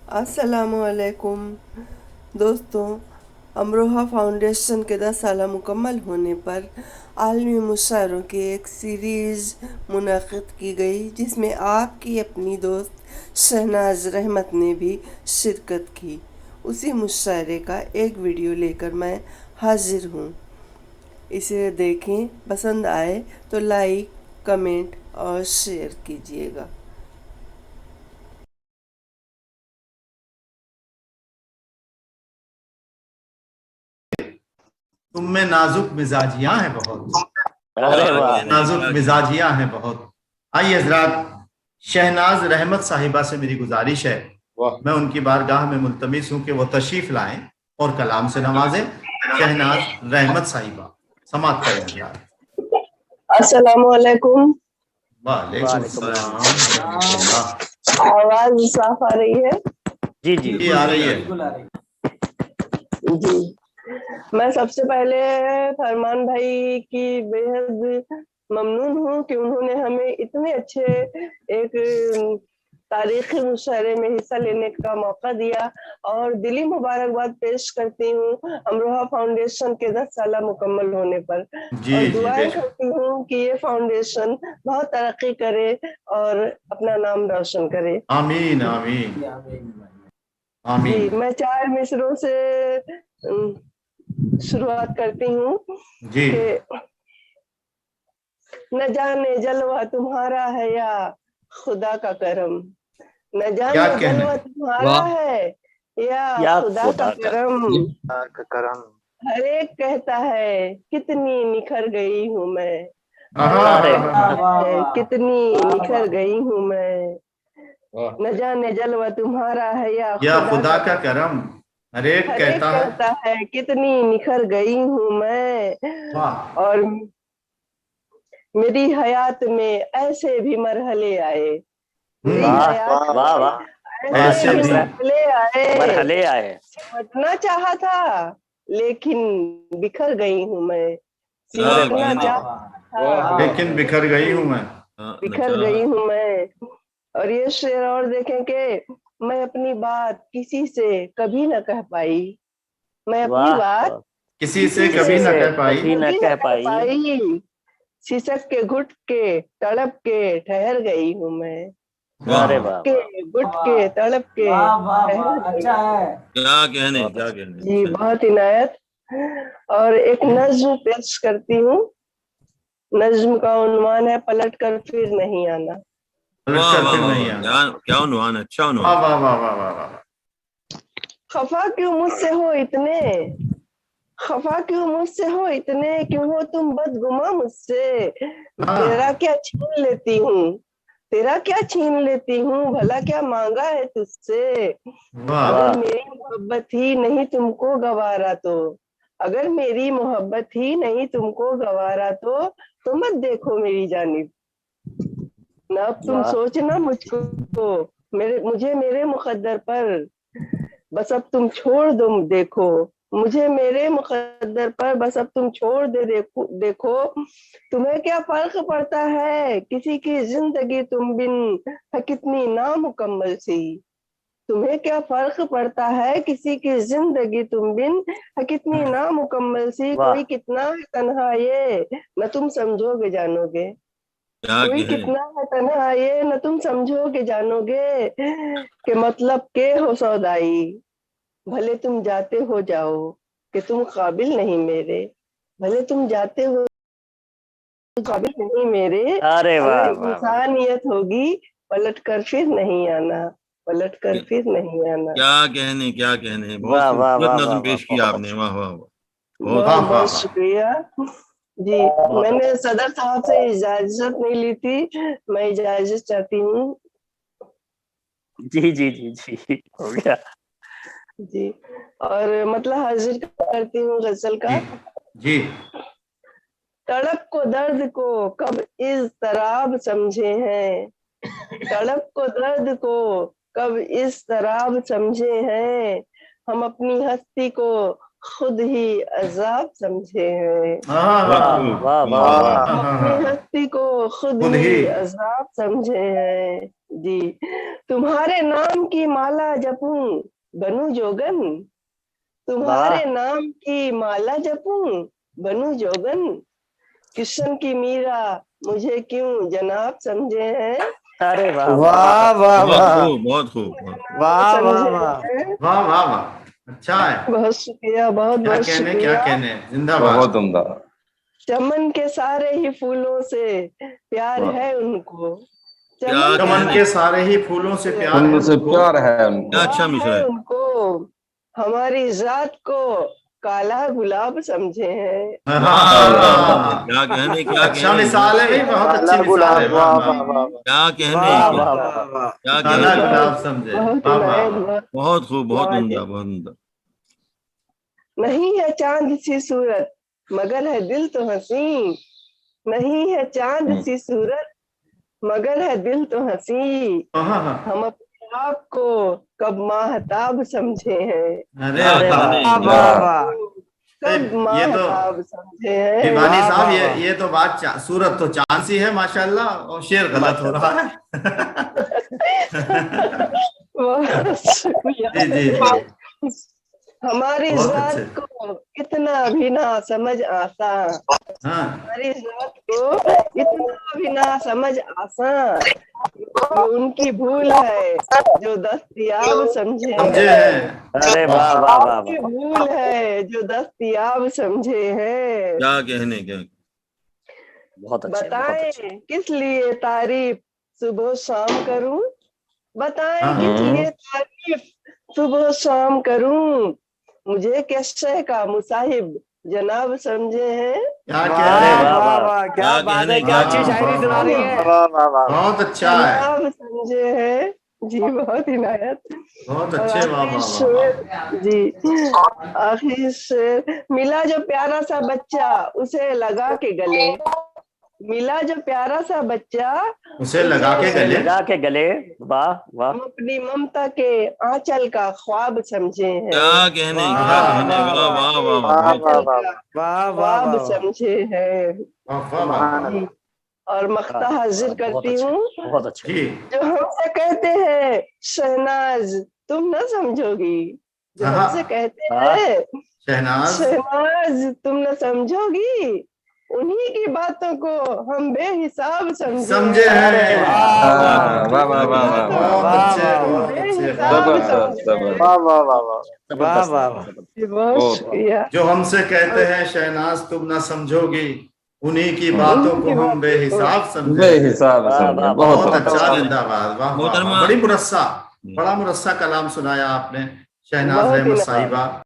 अस्सलामुअलैकुम दोस्तों। अमरोहा फाउंडेशन के 10 साल मुकम्मल होने पर आलमी मुशायरों की एक सीरीज़ मुनक़िद की गई, जिसमें आपकी अपनी दोस्त शहनाज रहमत ने भी शिरकत की। उसी मुशायरे का एक वीडियो लेकर मैं हाजिर हूँ। इसे देखें, पसंद आए तो लाइक, कमेंट और शेयर कीजिएगा। तुम में नाजुक मिजाजियां हैं बहुत। अरे वाह। नाजुक मिजाजियां हैं बहुत। आइए हजरात, शहनाज रहमत साहिबा से मेरी गुजारिश है, मैं उनकी बारगाह में मुल्तमिस हूं कि वो तशरीफ लाएं और कलाम से नवाजें। शहनाज रहमत साहिबा, समात करें हजरात। अस्सलामुअलैकुम। वालेकुम सलाम। आवाज साफ आ रही है? जी जी ये आ रही है। जी, मैं सबसे पहले फरमान भाई की बेहद ममनून हूँ कि उन्होंने हमें इतने अच्छे एक तारीखी मुशायरे में हिस्सा लेने का मौका दिया और दिली मुबारकबाद पेश करती हूँ अमरोहा फाउंडेशन के 10 साल मुकम्मल होने पर। जी और जी दुआएं बेशक। करती हूँ कि ये फाउंडेशन बहुत तरक्की करे और अपना नाम रोशन करे। आमीन आमीन जी, आमीन। मैं 4 मिसरों से शुरुआत करती हूँ जी, कि न जाने जलवा तुम्हारा है या खुदा का करम, न क्या जाने कहने। जलवा तुम्हारा है या खुदा का खुदा का करम। हर एक कहता है कितनी निखर गई हूँ मैं, हर एक अरे कहता है कितनी निखर गई हूँ मैं। न जाने जलवा तुम्हारा है या या खुदा खुदा का का करम, करम, हर एक हर एक कहता है। कहता है कितनी निखर गई हूँ मैं। वाह और मेरी हयात में ऐसे भी मरहले आए, मेरी वाह हयात वाह में वाह। वाह ऐसे ऐसे भी शम्स भी। मरहले आए। मरहले आए। सिमटना चाहा था लेकिन बिखर गई हूँ मैं, क्या सिमटना कहने। चाहा था लेकिन बिखर गई हूं मैं। बिखर गई हूँ मैं। और ये शेर और देखें कि मैं अपनी बात किसी से कभी न कह पाई, मैं अपनी वाह बात वाह। किसी से किसी कभी से न से कह पाई। कभी न कभी न कह कह पाई। पाई, सिसक के घुट के तड़प के ठहर गई हूँ मैं, अरे वाह वाह के वाह। घुट के तड़प के वाह वाह ठहर वाह, गई अच्छा हूँ। है। क्या कहने, बहुत क्या अच्छा। कहने, जी, अच्छा है। बहुत इनायत। और एक नज्म पेश करती हूँ। नज्म का उन्वान है पलट कर फिर नहीं आना। पलट वाह कर वाह फिर वाह नहीं वाह, आना। क्या क्या उन्वान है, अच्छा वाह उन्वान। वाह वाह वाह वाह वाह। खफा क्यों मुझसे हो इतने, खफा क्यों मुझसे हो इतने, क्यों हो तुम बदगुमा मुझसे। तेरा हाँ क्या छीन लेती हूँ, तेरा क्या छीन लेती हूँ, भला क्या मांगा है तुझसे। वाह। अगर वाह मेरी मोहब्बत ही नहीं तुमको गवारा तो, अगर मेरी मोहब्बत ही नहीं तुमको गवारा तो मत देखो मेरी जानिब। ना अब तुम वाह। सोचना मुझको, मेरे मुझे मेरे मुकद्दर पर, बस अब तुम छोड़ दो देखो, मुझे मेरे मुकद्दर पर बस अब तुम छोड़ दे देखो। तुम्हें क्या फर्क पड़ता है किसी की जिंदगी तुम बिन है कितनी नामुकम्मल सी। तुम्हें क्या फर्क पड़ता है किसी की जिंदगी तुम बिन है कितनी नामुकम्मल सी। वाह कोई कितना है तन्हा ये न तुम समझोगे जानोगे, क्या कोई कहने। कितना है तन्हा ये न तुम समझोगे जानोगे। के मतलब के हो सौदाई, भले तुम जाते हो जाओ, कि तुम काबिल नहीं मेरे, भले तुम जाते हो काबिल नहीं मेरे। अरे अगर वाह वाह वाह। इंसानियत होगी पलट कर फिर नहीं आना, पलट कर फिर नहीं आना। क्या कहने, क्या कहने, बहुत वाह वाह खूबसूरत वाह वाह नज्म वाह। पेश किया बहुत आपने, अच्छा। वाह वाह वाह। बहुत बहुत वाह वाह बहुत खूबसूरत। वाह। शुक्रिया जी। बहुत मैंने अच्छा। सदर साहब से इजाजत नहीं ली थी, मैं इजाजत चाहती हूँ। जी जी जी जी, हो गया। जी, और मतलब हाजिर करती हूँ गजल जी का। जी। तड़प को दर्द को कब इस तराब समझे हैं, तड़प को दर्द को कब इस तराब समझे हैं। हम अपनी हस्ती को खुद ही अजाब समझे हैं। हाँ, वाह हाँ, वाह वाह वाह अपनी हस्ती को खुद खुद ही ही। अजाब समझे हैं जी। तुम्हारे नाम की माला जपूं बनूं जोगन, तुम्हारे नाम की माला जपूं बनूं जोगन, किशन की मीरा मुझे क्यों जनाब समझे हैं, अरे वाह वाह वाह बहुत वाह खूब, बहुत खूब, बहुत खूब। वाह वाह समझे वाह हैं। वाह वाह वाह, अच्छा है। बहुत शुक्रिया, बहुत क्या बहुत कहने, क्या शुक्रिया। कहने, जिंदाबाद। बहुत उम्दा। चमन के सारे ही फूलों से प्यार वाह। है उनको, क्या चमन चमन कहने, के सारे ही फूलों से प्यार है फूल से उनको। प्यार है क्या उनको। अच्छा मिश्रा है है। उनको, हमारी जात को काला गुलाब समझे हैं। हाँ, क्या कहने, क्या अच्छा कहने, मिसाल है भाई, बहुत काला अच्छी मिसाल है। गुलाब, वाह वाह वाह, वाह वाह वाह क्या कहने, वाह क्या वाह वाह वाह वाह। क्या काला कहने। गुलाब समझे। बहुत वाह इनायत, वाह, बहुत बहुत खूब, बहुत वाह उम्दा, जी। बहुत उम्दा। नहीं है चांद सी सूरत मगर है दिल तो हंसी, नहीं है चांद सी सूरत मगर है दिल तो हंसी, हाँ हाँ। हम अपने आप को कब माहताब समझे हैं, अरे क्या अरे कहने, वाह क्या वाह वाह। वाह कब ये तो माहताब समझे हैं। भिवानी वाह, साहब, वाह, ये वाह। ये तो बात सूरत तो चांद सी है माशाल्लाह, और शेर गलत हो रहा है। बहुत शुक्रिया। जी जी जी, हमारी बहुत जात अच्छे। को इतना भी ना समझ आता, हाँ हमारी जात को इतना भी ना समझ आसा, ये उनकी भूल है जो दस्तयाब समझे समझे हैं, हैं। अरे वाह वाह वाह वाह उनकी वाह भूल है जो दस्तयाब समझे हैं। क्या कहने, क्या बहुत अच्छे, बहुत अच्छे। बताएं किस लिए तारीफ सुबह शाम करूं, बताएं हाँ, किस लिए तारीफ सुबह शाम करूं, मुझे कैसे का मुसाहिब जनाब समझे हैं। क्या अरे कहने, वाह वाह वाह वाह वाह, क्या क्या बात है, कहने, क्या क्या अच्छी वाह, शायरी वाह, सुना वाह, रही है। वाह। वाह वाह वाह। बहुत अच्छा है, जनाब समझे हैं जी, बहुत इनायत। बहुत और अच्छे। वाह आखिरी वाह वाह वाह। शेर जी, आखिरी शेर, मिला जो प्यारा सा बच्चा उसे लगा के गले, मिला जो प्यारा सा बच्चा उसे लगा के उसे गले। लगा के गले, वाह वाह हम अपनी ममता के आंचल का ख्वाब समझे हैं, क्या कहने, क्या वाह कहने, वाह वाह वाह वाह वाह, वाह बहुत वाह आंचल वाह का वाह वाह ख्वाब वाह। समझे हैं वाह वाह वाह सुभान वाह। जी। और मख्ता हाजिर बहुत करती अच्छे, हूँ, बहुत अच्छे। जी, जो हमसे कहते हैं शहनाज तुम न समझोगी, जो हाँ, हमसे कहते हाँ हैं शहनाज शहनाज तुम न समझोगी, उन्हीं की बातों को हम बेहिसाब समझे समझे हैं। अरे हैं। वाह वाह हाँ, वाह वाह वाह वाह वाह। बहुत वाह अच्छे, वाह हम बहुत अच्छे, बेहिसाब बहुत जबरदस्त, अच्छे। समझे हैं। जबरदस्त। वाह वाह वाह वाह वाह जबरदस्त वाह। जबरदस्त। जी, बहुत बहुत। शुक्रिया। जो हमसे कहते हैं शहनाज तुम ना समझोगी, उन्हीं की बातों उन्हीं को की हम बातों को बेहिसाब समझे हैं। बेहिसाब वाह समझे, वाह वाह बहुत बहुत बहुत अच्छा, अच्छे। जिंदाबाद। वाह वाह वाह, मोहतरमा। बड़ी मुरस्सा, बड़ा मुरस्सा कलाम सुनाया आपने, शहनाज बहुत रहमत इनायत। साहिबा।